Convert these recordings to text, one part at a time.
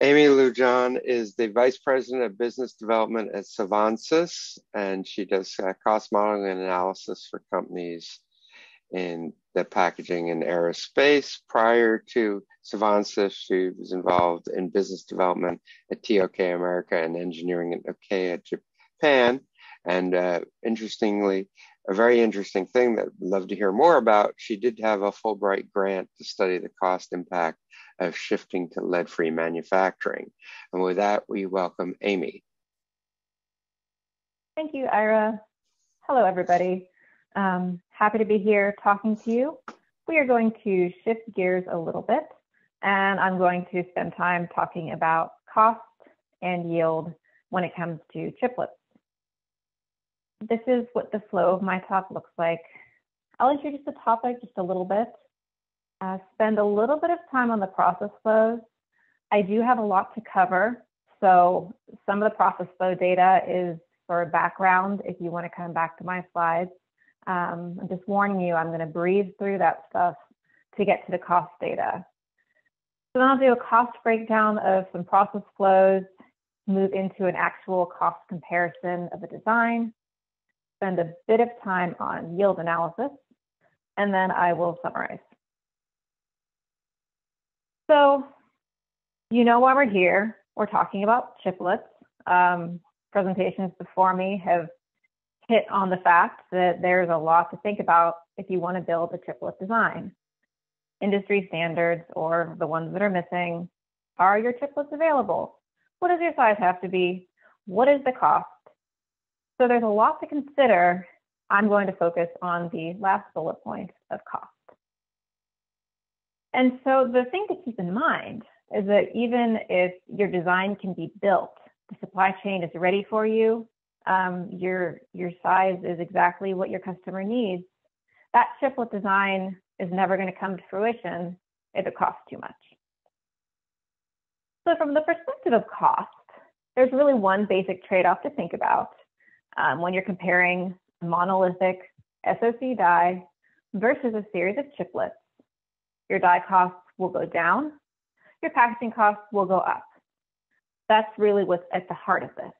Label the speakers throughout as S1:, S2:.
S1: Amy Lujan is the Vice President of Business Development at SavanSys, and she does cost modeling and analysis for companies in the packaging and aerospace. Prior to SavanSys, she was involved in business development at TOK America and engineering at Nokia Japan. And interestingly, a very interesting thing that I'd love to hear more about, she did have a Fulbright grant to study the cost impact of shifting to lead-free manufacturing. And with that, we welcome Amy.
S2: Thank you, Ira. Hello, everybody. Happy to be here talking to you. We are going to shift gears a little bit, and I'm going to spend time talking about cost and yield when it comes to chiplets. This is what the flow of my talk looks like. I'll introduce the topic just a little bit, spend a little bit of time on the process flows. I do have a lot to cover, so some of the process flow data is for background if you want to come back to my slides. I'm just warning you, I'm going to breeze through that stuff to get to the cost data. So then I'll do a cost breakdown of some process flows, move into an actual cost comparison of the design, spend a bit of time on yield analysis, and then I will summarize. So, you know why we're here. We're talking about chiplets. Presentations before me have hit on the fact that there's a lot to think about if you want to build a chiplet design. Industry standards, or the ones that are missing. Are your chiplets available? What does your size have to be? What is the cost? So there's a lot to consider. I'm going to focus on the last bullet point of cost. And so the thing to keep in mind is that even if your design can be built, the supply chain is ready for you, your size is exactly what your customer needs, that chiplet design is never going to come to fruition if it costs too much. So from the perspective of cost, there's really one basic trade-off to think about when you're comparing monolithic SoC die versus a series of chiplets. Your die costs will go down, your packaging costs will go up. That's really what's at the heart of this.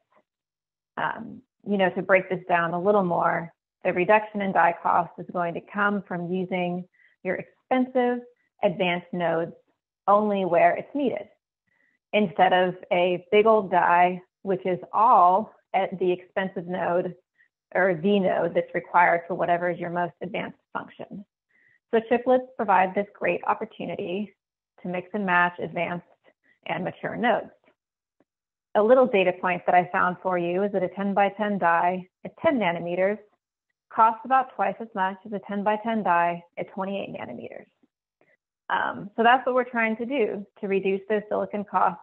S2: To break this down a little more, the reduction in die cost is going to come from using your expensive advanced nodes only where it's needed, instead of a big old die, which is all at the expensive node or the node that's required for whatever is your most advanced function. So chiplets provide this great opportunity to mix and match advanced and mature nodes. A little data point that I found for you is that a 10 by 10 die at 10 nanometers costs about twice as much as a 10 by 10 die at 28 nanometers. So that's what we're trying to do to reduce those silicon costs,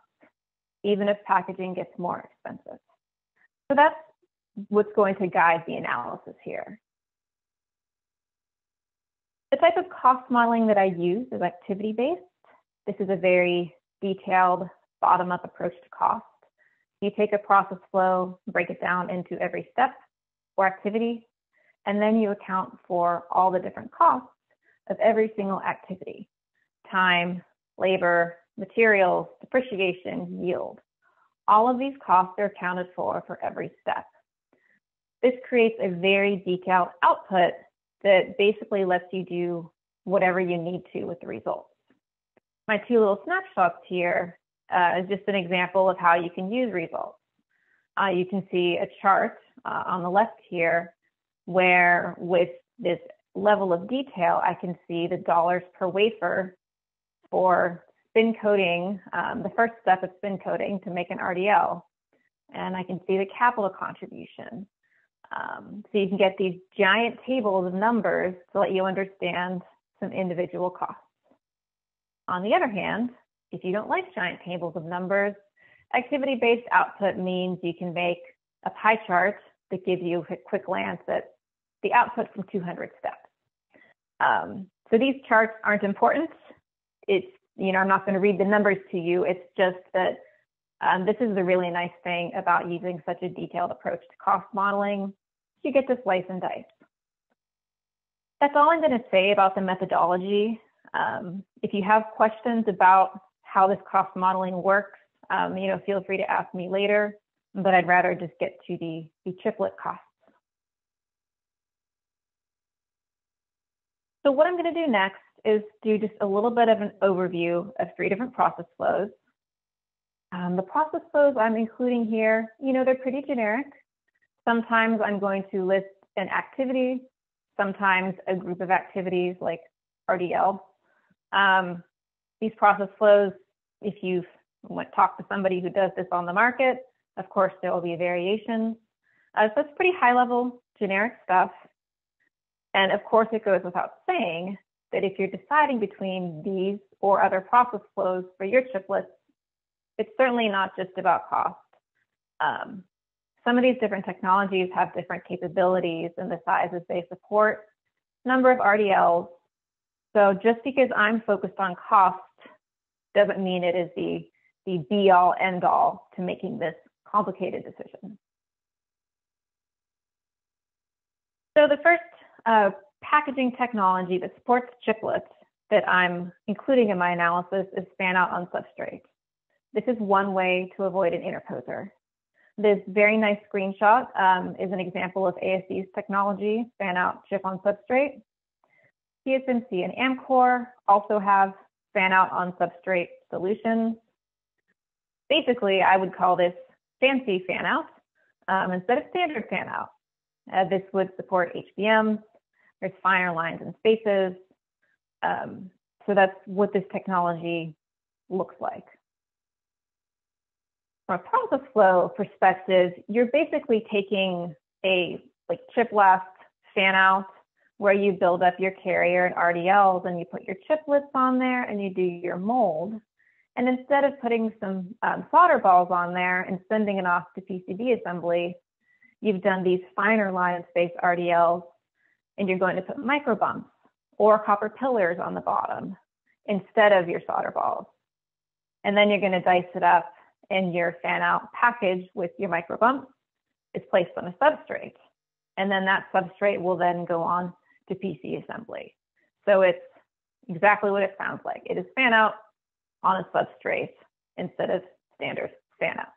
S2: even if packaging gets more expensive. So that's what's going to guide the analysis here. The type of cost modeling that I use is activity-based. This is a very detailed bottom-up approach to cost. You take a process flow, break it down into every step or activity, and then you account for all the different costs of every single activity: time, labor, materials, depreciation, yield. All of these costs are accounted for every step. This creates a very detailed output that basically lets you do whatever you need to with the results. My two little snapshots here is just an example of how you can use results. You can see a chart on the left here where with this level of detail, I can see the dollars per wafer for spin coating, the first step of spin coating to make an RDL. And I can see the capital contribution. So you can get these giant tables of numbers to let you understand some individual costs. On the other hand, if you don't like giant tables of numbers, activity-based output means you can make a pie chart that gives you a quick glance at the output from 200 steps. So these charts aren't important. It's, I'm not going to read the numbers to you. It's just that this is the really nice thing about using such a detailed approach to cost modeling. You get to slice and dice. That's all I'm going to say about the methodology. If you have questions about how this cost modeling works, feel free to ask me later, but I'd rather just get to the chiplet costs. So what I'm going to do next is do just a little bit of an overview of 3 different process flows. The process flows I'm including here, they're pretty generic. Sometimes I'm going to list an activity, sometimes a group of activities like RDL. These process flows, if you've talked to somebody who does this on the market, of course, there will be variations. So it's pretty high level, generic stuff. And of course, it goes without saying that if you're deciding between these or other process flows for your chiplets, it's certainly not just about cost. Some of these different technologies have different capabilities and the sizes they support, number of RDLs. So just because I'm focused on cost doesn't mean it is the be all end all to making this complicated decision. So the first packaging technology that supports chiplets that I'm including in my analysis is fan out on substrate. This is one way to avoid an interposer. This very nice screenshot is an example of ASE's technology, fan out chip on substrate. TSMC and Amkor also have fan out on substrate solutions. Basically, I would call this fancy fan out instead of standard fan out. This would support HBMs. There's finer lines and spaces. So that's what this technology looks like. From a process flow perspective, you're basically taking a chip last fan out where you build up your carrier and RDLs and you put your chiplets on there and you do your mold. And instead of putting some solder balls on there and sending it off to PCB assembly, you've done these finer line space RDLs and you're going to put micro bumps or copper pillars on the bottom instead of your solder balls. And then you're going to dice it up and your fan out package with your micro bumps is placed on a substrate. And then that substrate will then go on to PC assembly. So it's exactly what it sounds like. It is fan out on a substrate instead of standard fan out.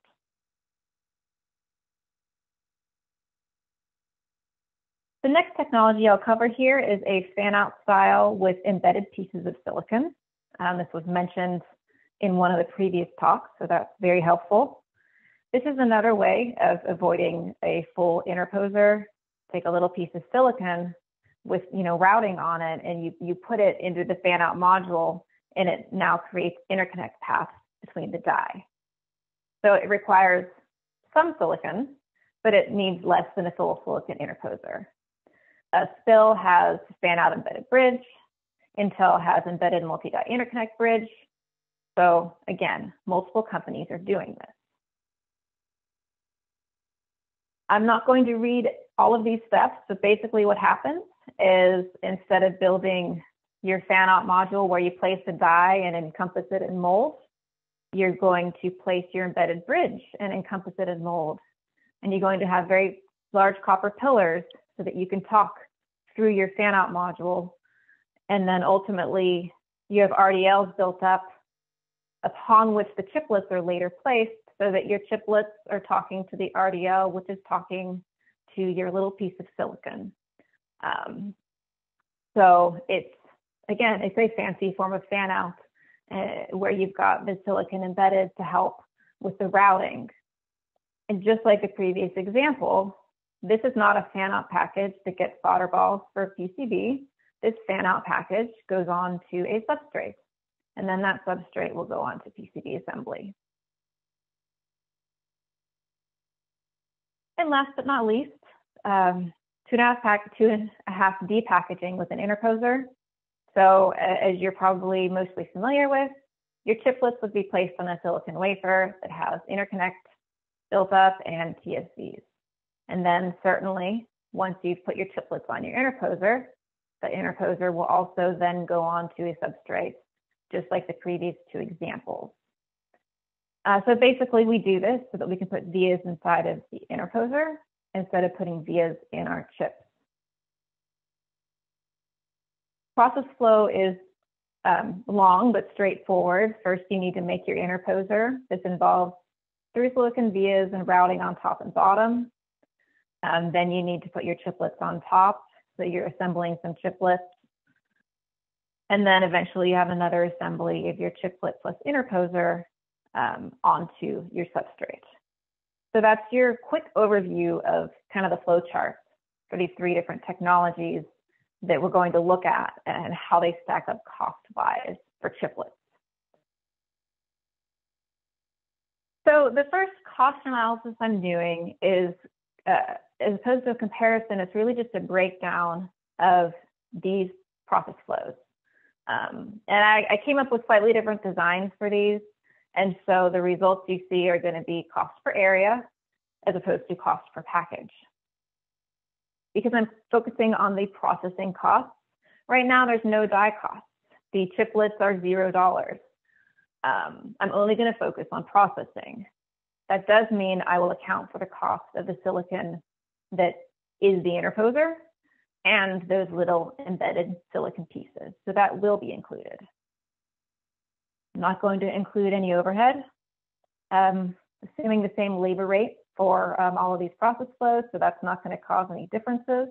S2: The next technology I'll cover here is a fan out style with embedded pieces of silicon. This was mentioned in one of the previous talks, so that's very helpful. This is another way of avoiding a full interposer. Take a little piece of silicon with routing on it, and you put it into the fan out module, and it now creates interconnect paths between the die. So it requires some silicon, but it needs less than a full silicon interposer. SPIL has fan out embedded bridge. Intel has embedded multi-die interconnect bridge. So again, multiple companies are doing this. I'm not going to read all of these steps, but basically what happens is instead of building your fan out module where you place a die and encompass it in mold, you're going to place your embedded bridge and encompass it in mold. And you're going to have very large copper pillars so that you can talk through your fan out module. And then ultimately you have RDLs built up upon which the chiplets are later placed so that your chiplets are talking to the RDL, which is talking to your little piece of silicon. So it's a fancy form of fan out where you've got the silicon embedded to help with the routing. And just like the previous example, this is not a fan out package that gets solder balls for PCB. This fan out package goes on to a substrate, and then that substrate will go on to PCB assembly. And last but not least, 2.5D packaging with an interposer. So as you're probably mostly familiar with, your chiplets would be placed on a silicon wafer that has interconnect built up and TSVs. And then certainly once you've put your chiplets on your interposer, the interposer will also then go on to a substrate, just like the previous 2 examples. So basically we do this so that we can put vias inside of the interposer instead of putting vias in our chips. Process flow is long but straightforward. First, you need to make your interposer. This involves through-silicon vias and routing on top and bottom. Then you need to put your chiplets on top, so you're assembling some chiplets. And then eventually you have another assembly of your chiplet plus interposer onto your substrate. So that's your quick overview of kind of the flow chart for these three different technologies that we're going to look at and how they stack up cost-wise for chiplets. So the first cost analysis I'm doing is, as opposed to a comparison, it's really just a breakdown of these process flows. And I came up with slightly different designs for these. And so the results you see are going to be cost per area as opposed to cost per package. Because I'm focusing on the processing costs, right now there's no die costs. The chiplets are $0. I'm only going to focus on processing. That does mean I will account for the cost of the silicon that is the interposer and those little embedded silicon pieces. So that will be included. I'm not going to include any overhead, assuming the same labor rate for all of these process flows, so that's not going to cause any differences.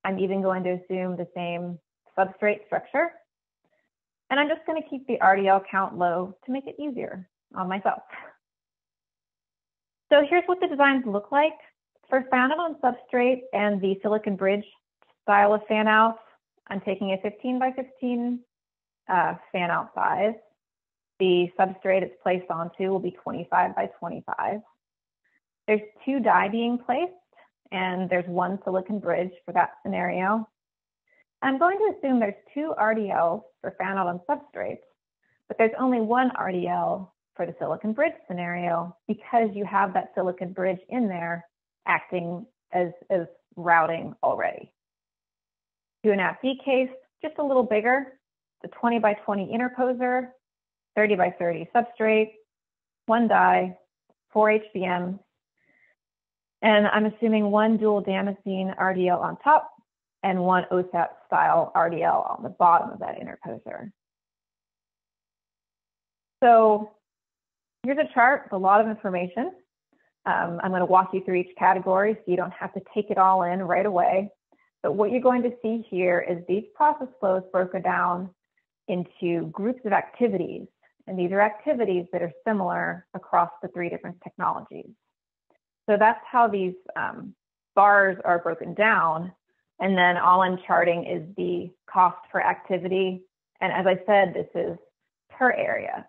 S2: I'm even going to assume the same substrate structure. And I'm just going to keep the RDL count low to make it easier on myself. So here's what the designs look like. For fan out on substrate and the silicon bridge style of fan out, I'm taking a 15 by 15 fan out size. The substrate it's placed onto will be 25 by 25. There's 2 die being placed, and there's 1 silicon bridge for that scenario. I'm going to assume there's 2 RDLs for fan out on substrates, but there's only 1 RDL for the silicon bridge scenario because you have that silicon bridge in there acting as routing already. 2.5D case, just a little bigger, the 20 by 20 interposer, 30 by 30 substrate, 1 die, 4 HBMs, and I'm assuming 1 dual Damascene RDL on top and 1 OSAT style RDL on the bottom of that interposer. So here's a chart with a lot of information. I'm going to walk you through each category so you don't have to take it all in right away. But what you're going to see here is these process flows broken down into groups of activities. And these are activities that are similar across the 3 different technologies. So that's how these bars are broken down. And then all I'm charting is the cost per activity. And as I said, this is per area.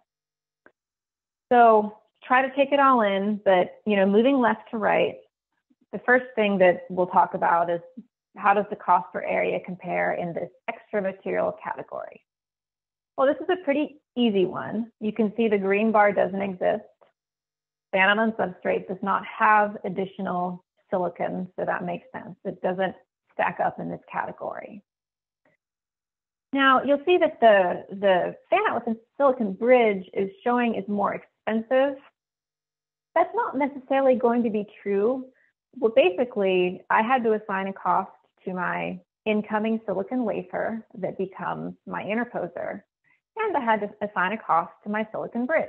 S2: So try to take it all in, but moving left to right, the first thing that we'll talk about is how does the cost per area compare in this extra material category? Well, this is a pretty easy one. You can see the green bar doesn't exist. Fan out on substrate does not have additional silicon, so that makes sense. It doesn't stack up in this category. Now, you'll see that the fan out with the silicon bridge is showing is more expensive. That's not necessarily going to be true. Well, basically, I had to assign a cost to my incoming silicon wafer that becomes my interposer, and I had to assign a cost to my silicon bridge.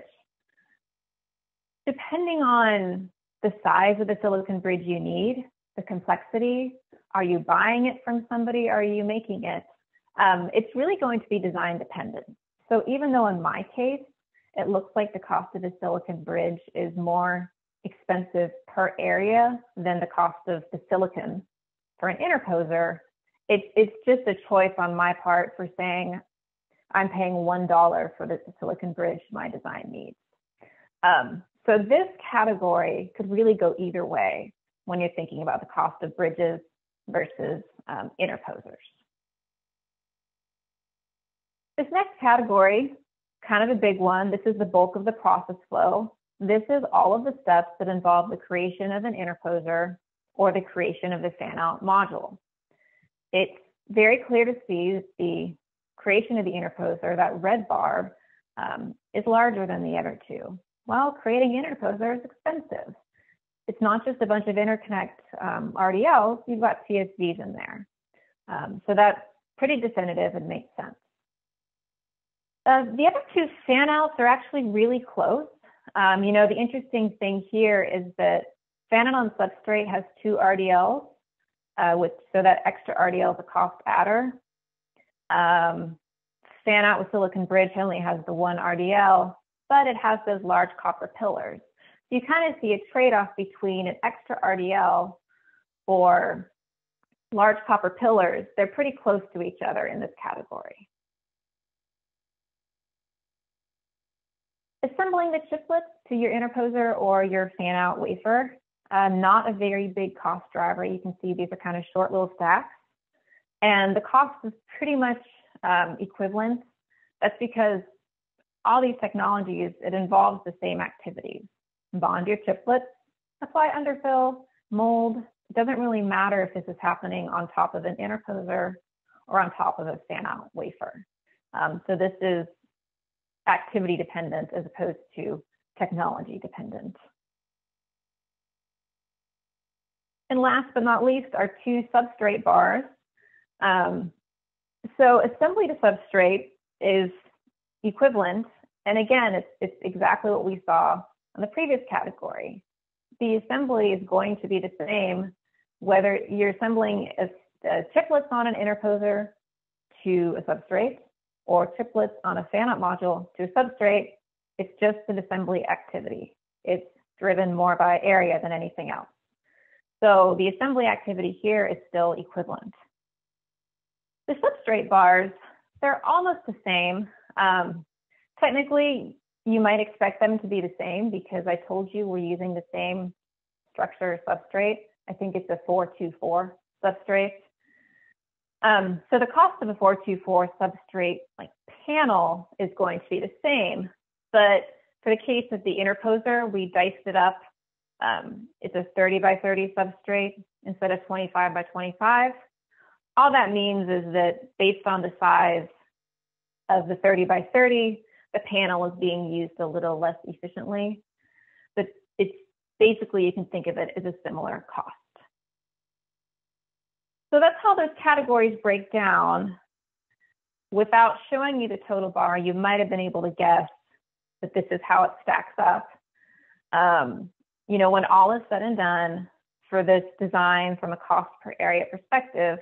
S2: Depending on the size of the silicon bridge you need, the complexity, are you buying it from somebody, are you making it? It's really going to be design dependent. So even though in my case, it looks like the cost of the silicon bridge is more expensive per area than the cost of the silicon for an interposer, it's just a choice on my part for saying I'm paying $1 for the silicon bridge my design needs. So this category could really go either way when you're thinking about the cost of bridges versus interposers. This next category, kind of a big one, this is the bulk of the process flow. This is all of the steps that involve the creation of an interposer or the creation of the fan-out module. It's very clear to see that the creation of the interposer, that red bar, is larger than the other 2. Well, creating an interposer is expensive. It's not just a bunch of interconnect RDLs, you've got CSVs in there. So that's pretty definitive and makes sense. The other two fan outs are actually really close. The interesting thing here is that fan out on substrate has 2 RDLs, so that extra RDL is a cost adder. Fan out with silicon bridge only has the 1 RDL, but it has those large copper pillars. So you kind of see a trade-off between an extra RDL or large copper pillars. They're pretty close to each other in this category. Assembling the chiplets to your interposer or your fan out wafer, not a very big cost driver. You can see these are kind of short little stacks. And the cost is pretty much equivalent. That's because all these technologies, it involves the same activities. Bond your chiplets, apply underfill, mold. It doesn't really matter if this is happening on top of an interposer or on top of a fan out wafer. So this is activity dependent as opposed to technology dependent. And last but not least are 2 substrate bars. So assembly to substrate is equivalent. And again, it's exactly what we saw in the previous category. The assembly is going to be the same whether you're assembling chiplets on an interposer to a substrate or chiplets on a fan-out module to a substrate. It's just an assembly activity. It's driven more by area than anything else. So the assembly activity here is still equivalent. The substrate bars, they're almost the same. Technically, you might expect them to be the same because I told you we're using the same structure substrate. I think it's a 424 substrate. So the cost of a 424 substrate panel is going to be the same, but for the case of the interposer, we diced it up. It's a 30 by 30 substrate instead of 25 by 25. All that means is that based on the size of the 30 by 30, the panel is being used a little less efficiently, but it's basically, you can think of it as a similar cost. So that's how those categories break down. Without showing you the total bar, you might have been able to guess that this is how it stacks up. When all is said and done for this design from a cost per area perspective,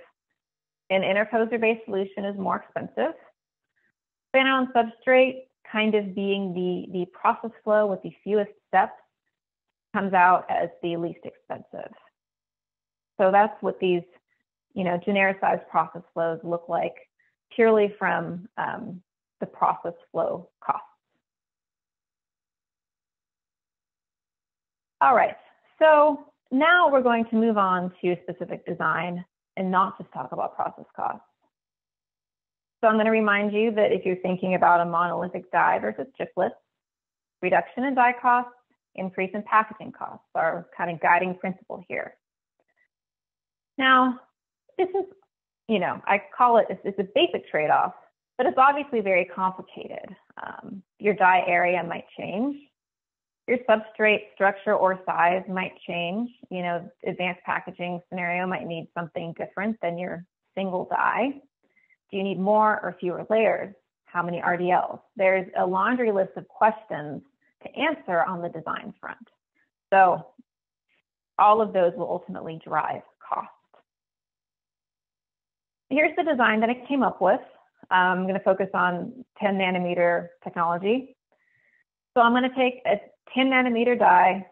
S2: an interposer-based solution is more expensive. Fan-out on substrate, kind of being the process flow with the fewest steps, comes out as the least expensive. So that's what these, genericized process flows look like, purely from the process flow costs. All right, so now we're going to move on to specific design and not just talk about process costs. So I'm going to remind you that if you're thinking about a monolithic die versus chiplets, reduction in die costs, increase in packaging costs are kind of guiding principle here. Now, this is, I call it, it's a basic trade-off, but it's obviously very complicated. Your die area might change. Your substrate structure or size might change. Advanced packaging scenario might need something different than your single die. Do you need more or fewer layers? How many RDLs? There's a laundry list of questions to answer on the design front. So all of those will ultimately drive cost. Here's the design that I came up with. I'm going to focus on 10 nanometer technology. So I'm going to take a 10 nanometer die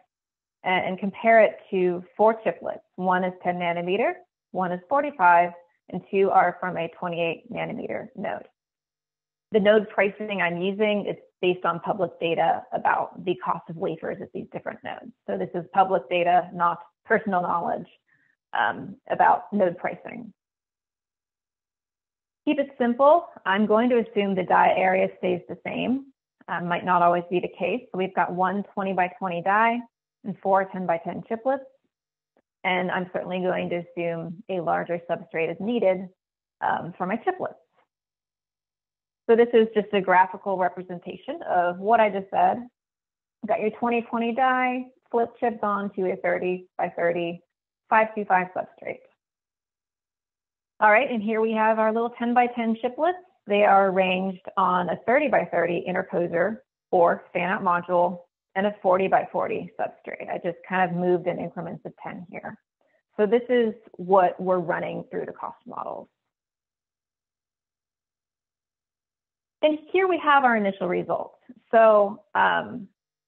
S2: and compare it to 4 chiplets. One is 10 nanometer, one is 45, and 2 are from a 28 nanometer node. The node pricing I'm using is based on public data about the cost of wafers at these different nodes. So this is public data, not personal knowledge about node pricing. Keep it simple. I'm going to assume the die area stays the same. Might not always be the case. So we've got 1 20 by 20 die and 4 10 by 10 chiplets. And I'm certainly going to assume a larger substrate is needed for my chiplets. So this is just a graphical representation of what I just said. You've got your 20-20 die, flip chips onto a 30 by 30, 525 substrate. All right, and here we have our little 10 by 10 chiplets they are arranged on a 30 by 30 interposer or fan-out module and a 40 by 40 substrate. I just kind of moved in increments of 10 here. So this is what we're running through the cost models. And here we have our initial results. So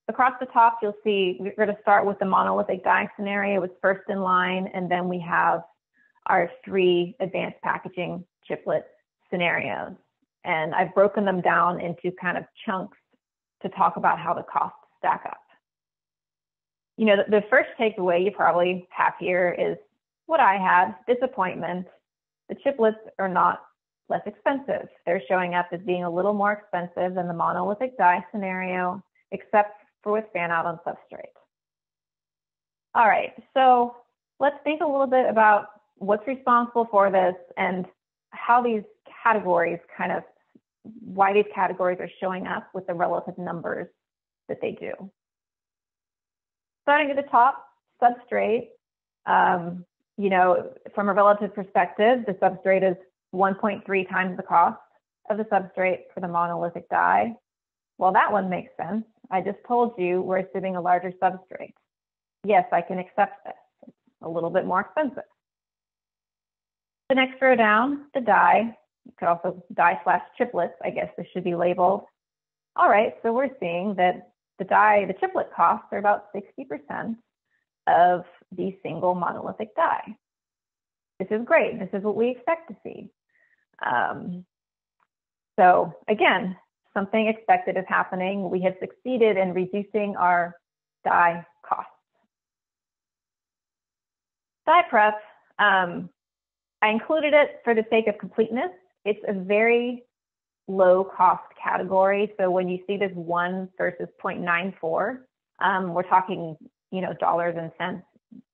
S2: across the top, you'll see we're going to start with the monolithic die scenario. It's first in line, and then we have our 3 advanced packaging chiplet scenarios. And I've broken them down into kind of chunks to talk about how the costs stack up. You know, the first takeaway you probably have here is what I had, disappointment. The chiplets are not less expensive. They're showing up as being a little more expensive than the monolithic die scenario, except for with fan out on substrate. All right, so let's think a little bit about what's responsible for this and how these categories why these categories are showing up with the relative numbers that they do. Starting at the top, substrate, you know, from a relative perspective, the substrate is 1.3 times the cost of the substrate for the monolithic die. Well, that one makes sense. I just told you we're assuming a larger substrate. Yes, I can accept this. It's a little bit more expensive. The next row down, the die. You could also die/chiplets, I guess this should be labeled. All right, so we're seeing that the chiplet costs are about 60% of the single monolithic die. This is great. This is what we expect to see. So again, something expected is happening. We have succeeded in reducing our die costs. Die prep, I included it for the sake of completeness. It's a very low cost category. So when you see this 1 versus 0.94, we're talking, you know, dollars and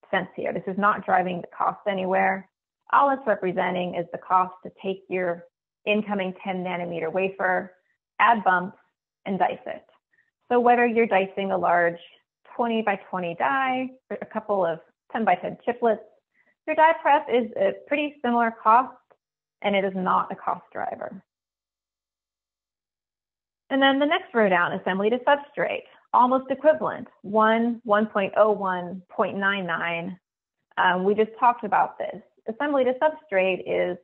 S2: cents here. This is not driving the cost anywhere. All it's representing is the cost to take your incoming 10 nanometer wafer, add bumps, and dice it. So whether you're dicing a large 20 by 20 die, or a couple of 10 by 10 chiplets, your die prep is a pretty similar cost, and it is not a cost driver. And then the next row down, assembly to substrate, almost equivalent, 1, 1.01, 0.99. We just talked about this. Assembly to substrate is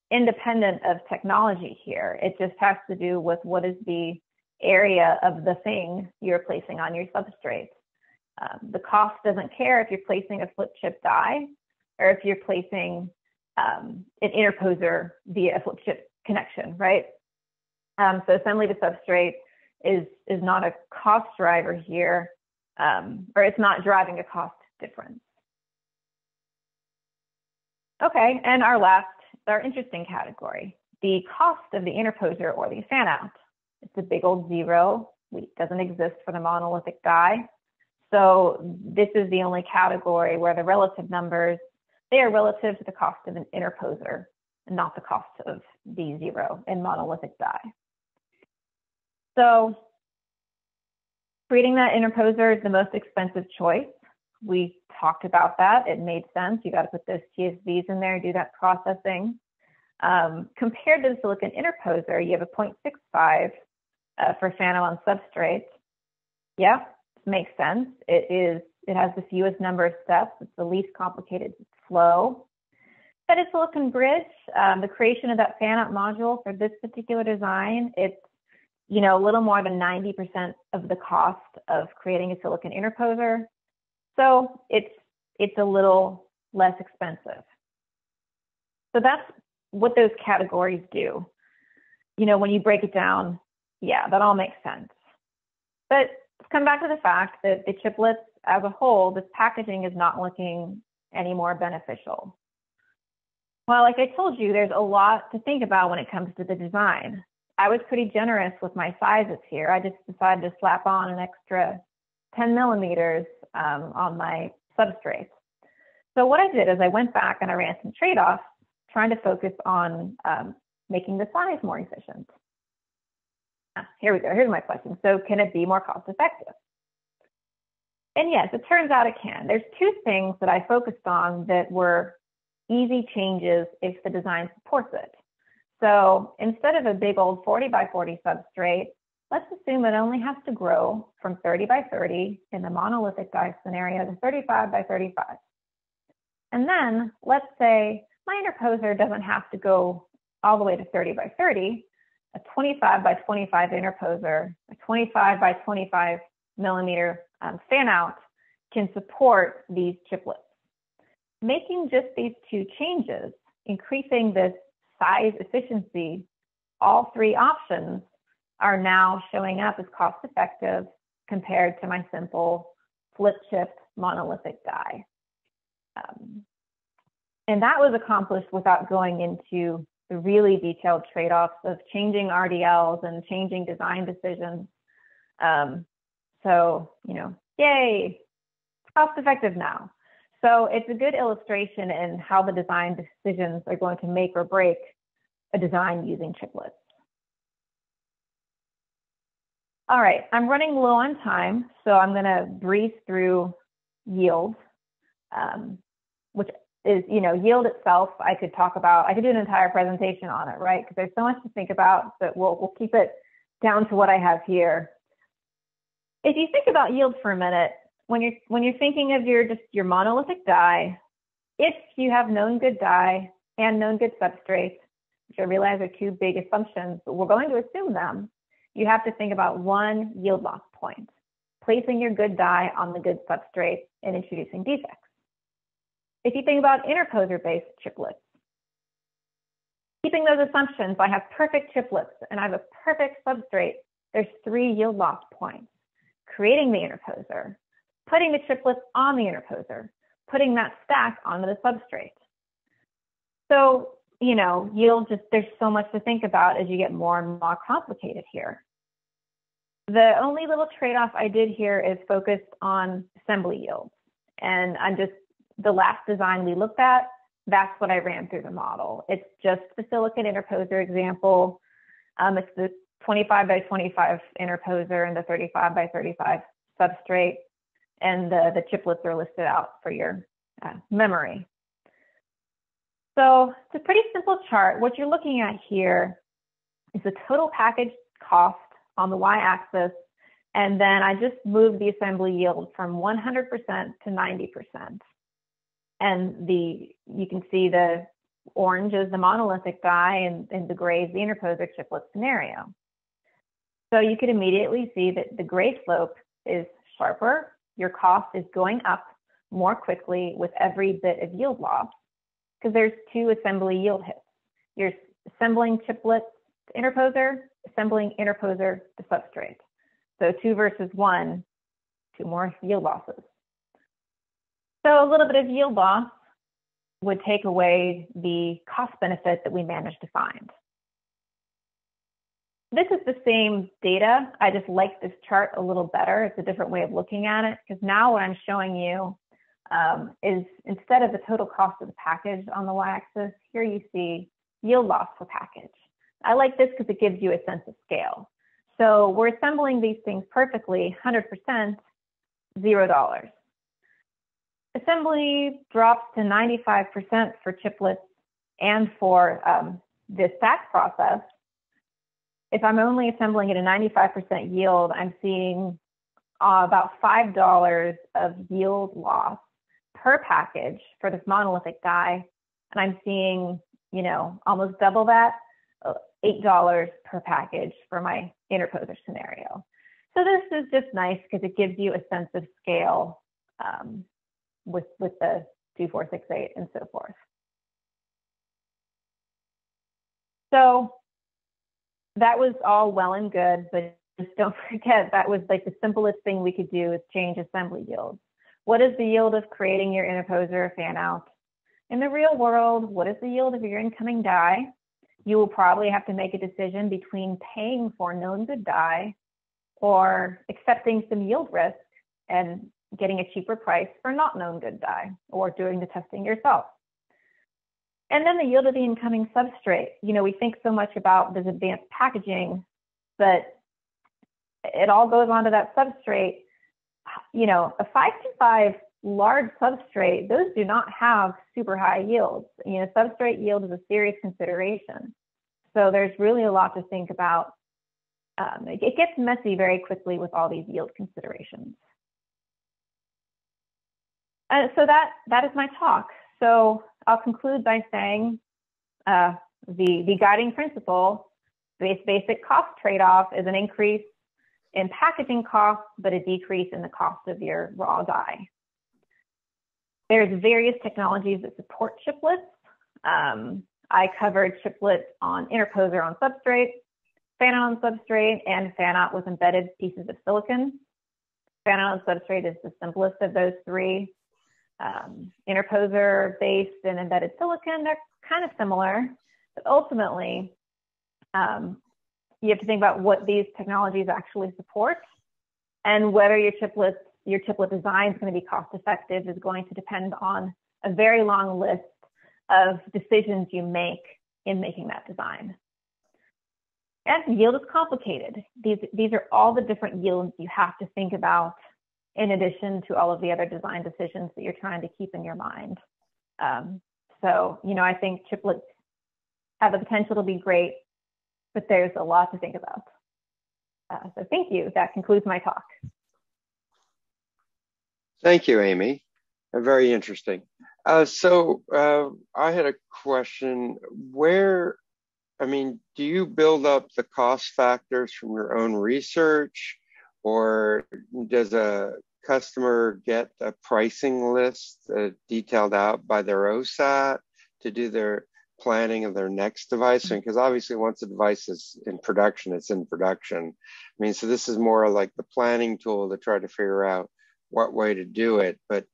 S2: independent of technology here. It just has to do with what is the area of the thing you're placing on your substrate. The cost doesn't care if you're placing a flip chip die or if you're placing an interposer via a flip chip connection, right? So assembly to substrate is not a cost driver here, or it's not driving a cost difference. Okay, and our interesting category, the cost of the interposer or the fan out. It's a big old 0. It doesn't exist for the monolithic die. So this is the only category where the relative numbers, they are relative to the cost of an interposer and not the cost of the 0 in monolithic die. So creating that interposer is the most expensive choice. We talked about that. It made sense. You got to put those TSVs in there, do that processing. Compared to the Silicon Interposer, you have a 0.65 for fan-out on substrate. Yeah, makes sense. It has the fewest number of steps. It's the least complicated flow. But at Silicon Bridge, the creation of that fan-out module for this particular design, it's a little more than 90% of the cost of creating a Silicon Interposer. So it's a little less expensive. So that's what those categories do. When you break it down, yeah, that all makes sense. But let's come back to the fact that the chiplets as a whole, this packaging is not looking any more beneficial. Well, like I told you, there's a lot to think about when it comes to the design. I was pretty generous with my sizes here. I just decided to slap on an extra 10 millimeters on my substrate. So what I did is I went back and I ran some trade-offs, trying to focus on making the size more efficient. Here we go. Here's my question. So can it be more cost effective? And yes, it turns out it can. There's two things that I focused on that were easy changes if the design supports it. So instead of a big old 40 by 40 substrate, let's assume it only has to grow from 30 by 30 in the monolithic die scenario to 35 by 35. And then let's say my interposer doesn't have to go all the way to 30 by 30. A 25 by 25 interposer, a 25 by 25 millimeter fan out can support these chiplets. Making just these two changes, increasing this size efficiency, all three options are now showing up as cost effective compared to my simple flip chip monolithic die. And that was accomplished without going into the really detailed trade-offs of changing RDLs and changing design decisions. So, you know, yay, it's cost effective now. So it's a good illustration in how the design decisions are going to make or break a design using chiplets. All right, I'm running low on time, so I'm going to breeze through yield, which is, you know, yield itself. I could talk about, I could do an entire presentation on it, right? Because there's so much to think about, but we'll keep it down to what I have here. If you think about yield for a minute, when you're thinking of your monolithic die, if you have known good die and known good substrates, which I realize are two big assumptions, but we're going to assume them, you have to think about one yield loss point, placing your good die on the good substrate and introducing defects. If you think about interposer-based chiplets, keeping those assumptions, I have perfect chiplets and I have a perfect substrate, there's 3 yield loss points. Creating the interposer, putting the chiplets on the interposer, putting that stack onto the substrate. So, you know, yield just, there's so much to think about as you get more and more complicated here. The only little trade-off I did here is focused on assembly yields. And I'm just, the last design we looked at, that's what I ran through the model. It's just the Silicon Interposer example. It's the 25 by 25 interposer and the 35 by 35 substrate. And the chiplets are listed out for your memory. So it's a pretty simple chart. What you're looking at here is the total package cost on the y-axis. And then I just moved the assembly yield from 100% to 90%. And you can see the orange is the monolithic die and the gray is the interposer chiplet scenario. So you could immediately see that the gray slope is sharper. Your cost is going up more quickly with every bit of yield loss because there's 2 assembly yield hits. You're assembling chiplets to interposer, assembling interposer to substrate. So 2 versus 1, 2 more yield losses. So a little bit of yield loss would take away the cost benefit that we managed to find. This is the same data. I just like this chart a little better. It's a different way of looking at it because now what I'm showing you is instead of the total cost of the package on the y-axis, here you see yield loss per package. I like this because it gives you a sense of scale. So we're assembling these things perfectly, 100%, $0. Assembly drops to 95% for chiplets and for the stack process. If I'm only assembling at a 95% yield, I'm seeing about $5 of yield loss per package for this monolithic die. And I'm seeing, you know, almost double that, $8 per package for my interposer scenario. So this is just nice because it gives you a sense of scale with the 2468 and so forth. So that was all well and good, but just don't forget that was like the simplest thing we could do is change assembly yields. What is the yield of creating your interposer fan out? In the real world, what is the yield of your incoming die? You will probably have to make a decision between paying for known good die or accepting some yield risk and getting a cheaper price for not known good die or doing the testing yourself. And then the yield of the incoming substrate. You know, we think so much about this advanced packaging, but it all goes onto that substrate. You know, a 525 large substrate, those do not have super high yields. You know, substrate yield is a serious consideration. So there's really a lot to think about. It gets messy very quickly with all these yield considerations. So that is my talk. So I'll conclude by saying the guiding principle, basic cost trade-off, is an increase in packaging costs, but a decrease in the cost of your raw die. There's various technologies that support chiplets. I covered chiplets on interposer on substrate, fan-out on substrate, and fan-out with embedded pieces of silicon. Fan-out on substrate is the simplest of those three. Interposer-based and embedded silicon, they're kind of similar, but ultimately, you have to think about what these technologies actually support, and whether your chiplet design is going to be cost effective is going to depend on a very long list of decisions you make in making that design. And yield is complicated. These are all the different yields you have to think about in addition to all of the other design decisions that you're trying to keep in your mind. So, I think chiplets have the potential to be great, but there's a lot to think about. So thank you. That concludes my talk.
S1: Thank you, Amy. Very interesting. So I had a question. Do you build up the cost factors from your own research, or does a customer get a pricing list detailed out by their OSAT to do their planning of their next device? Because obviously once a device is in production, it's in production. So this is more like the planning tool to try to figure out what way to do it. But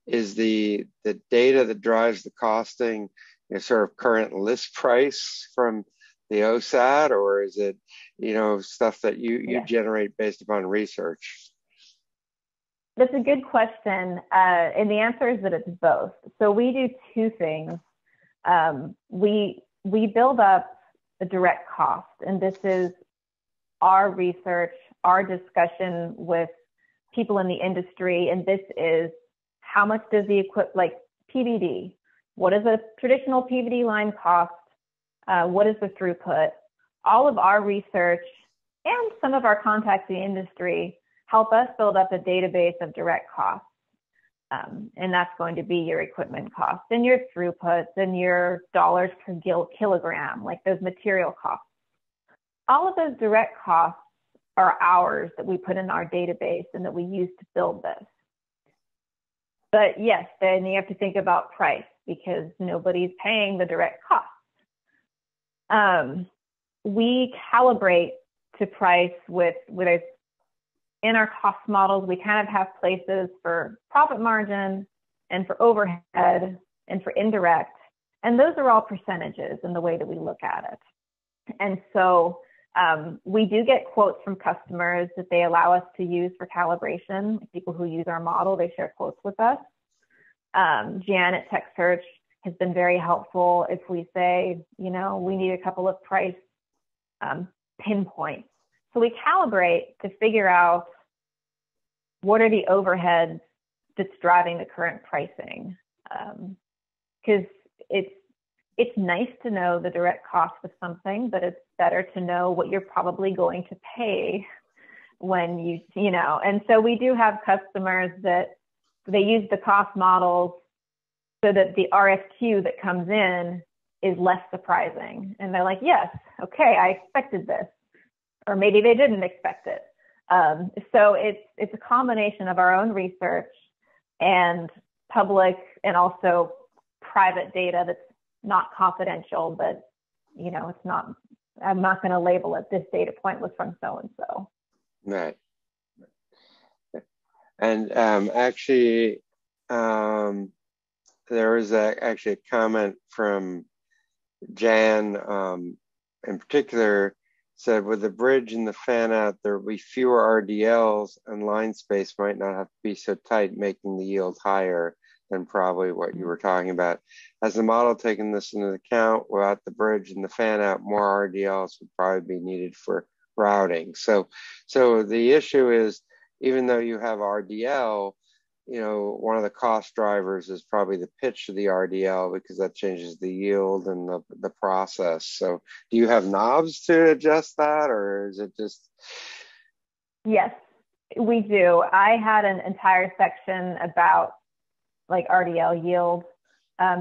S1: is the data that drives the costing sort of current list price from the OSAT, or is it stuff that you generate based upon research?
S2: That's a good question, and the answer is that it's both. So we do two things. We build up a direct cost, and this is our research, our discussion with people in the industry, and this is how much does the like PVD, what does a traditional PVD line cost? What is the throughput? All of our research and some of our contacts in the industry help us build up a database of direct costs. And that's going to be your equipment costs and your throughputs and your dollars per kilogram, like those material costs. All of those direct costs are ours that we put in our database and that we use to build this. But yes, then you have to think about price, because nobody's paying the direct costs. We calibrate to price with in our cost models. We kind of have places for profit margin and for overhead and for indirect, and those are all percentages in the way that we look at it. And so we do get quotes from customers that they allow us to use for calibration. People who use our model, they share quotes with us. Jan at TechSearch has been very helpful if we say, we need a couple of price pinpoints. So we calibrate to figure out what are the overheads that's driving the current pricing. Because it's nice to know the direct cost of something, but it's better to know what you're probably going to pay when and so we do have customers that they use the cost models so that the RFQ that comes in is less surprising. And they're like, yes, okay, I expected this. Or maybe they didn't expect it. So it's a combination of our own research and public and also private data that's not confidential, but it's not, I'm not going to label it, this data point was from so-and-so.
S1: Right. And actually, there was actually a comment from Jan in particular, said with the bridge and the fan out, there will be fewer RDLs and line space might not have to be so tight, making the yield higher than probably what you were talking about. Has the model taken this into account? Without the bridge and the fan out, more RDLs would probably be needed for routing. So the issue is, even though you have RDL, one of the cost drivers is probably the pitch of the RDL because that changes the yield and the process. So do you have knobs to adjust that, or is it just?
S2: Yes, we do. I had an entire section about like RDL yield,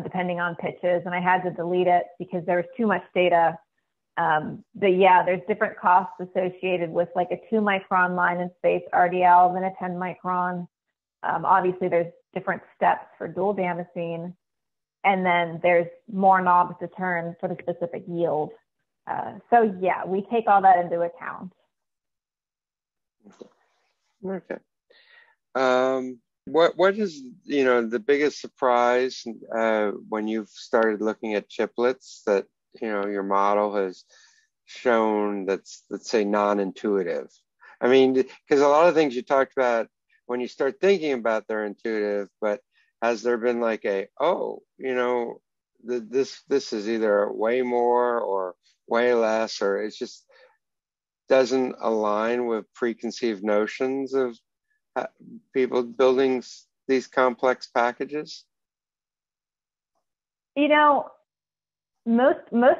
S2: depending on pitches, and I had to delete it because there was too much data. But yeah, there's different costs associated with like a 2 micron line in space RDL than a 10 micron. Obviously, there's different steps for dual damascene, and then there's more knobs to turn for the specific yield. So yeah, we take all that into account.
S1: Okay. What is the biggest surprise when you've started looking at chiplets that your model has shown that's, let's say, non-intuitive? I mean, because a lot of things you talked about when you start thinking about they're intuitive, but has there been like this is either way more or way less, or it's just doesn't align with preconceived notions of people building these complex packages?
S2: Most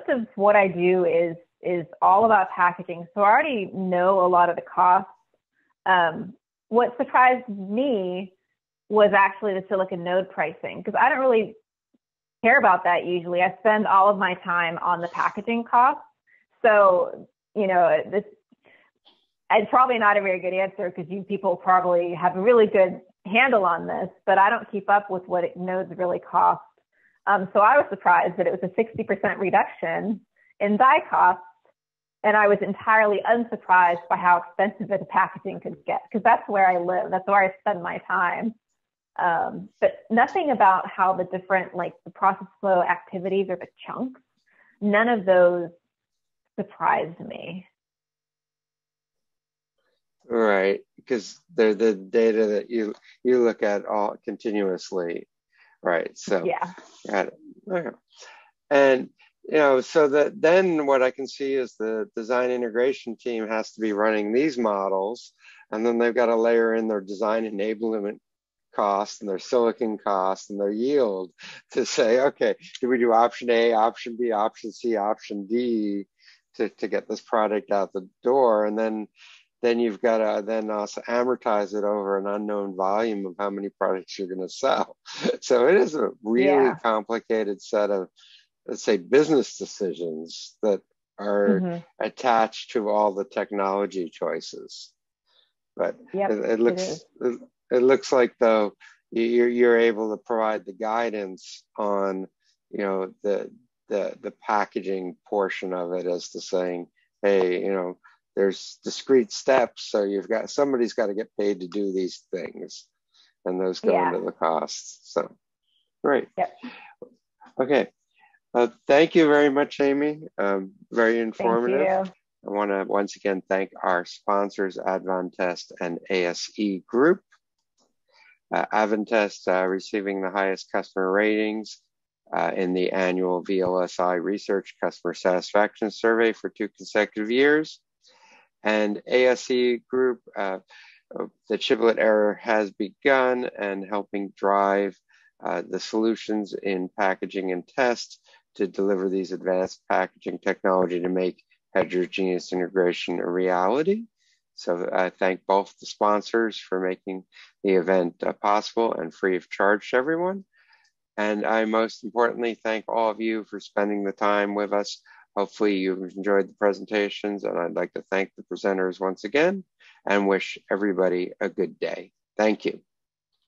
S2: of what I do is all about packaging, so I already know a lot of the costs. What surprised me was actually the silicon node pricing, because I don't really care about that usually. I spend all of my time on the packaging costs. So, it's probably not a very good answer because you people probably have a really good handle on this, but I don't keep up with what nodes really cost. So I was surprised that it was a 60% reduction in die costs. And I was entirely unsurprised by how expensive the packaging could get, because that's where I live. That's where I spend my time. But nothing about how the different, like the process flow activities or the chunks, none of those surprised me.
S1: Right, because they're the data that you look at all continuously, right? So
S2: yeah,
S1: got it. Okay. And so that then what I can see is the design integration team has to be running these models, and then they've got to layer in their design enablement cost and their silicon cost and their yield to say, okay, do we do option A, option B, option C, option D to get this product out the door? And then you've got to then also amortize it over an unknown volume of how many products you're going to sell. So it is a really complicated set of, let's say, business decisions that are attached to all the technology choices. But it looks like though you're able to provide the guidance on the packaging portion of it, as to saying, hey, there's discrete steps, so somebody's got to get paid to do these things, and those go into the costs. So great.
S2: Yep.
S1: Okay. Thank you very much, Amy. Very informative.
S2: Thank you.
S1: I want to once again thank our sponsors, Advantest and ASE Group. Advantest receiving the highest customer ratings in the annual VLSI Research Customer Satisfaction Survey for 2 consecutive years. And ASE Group, the chiplet era has begun and helping drive the solutions in packaging and test to deliver these advanced packaging technology to make heterogeneous integration a reality. So I thank both the sponsors for making the event possible and free of charge to everyone. And I most importantly thank all of you for spending the time with us. Hopefully you've enjoyed the presentations, and I'd like to thank the presenters once again and wish everybody a good day. Thank you.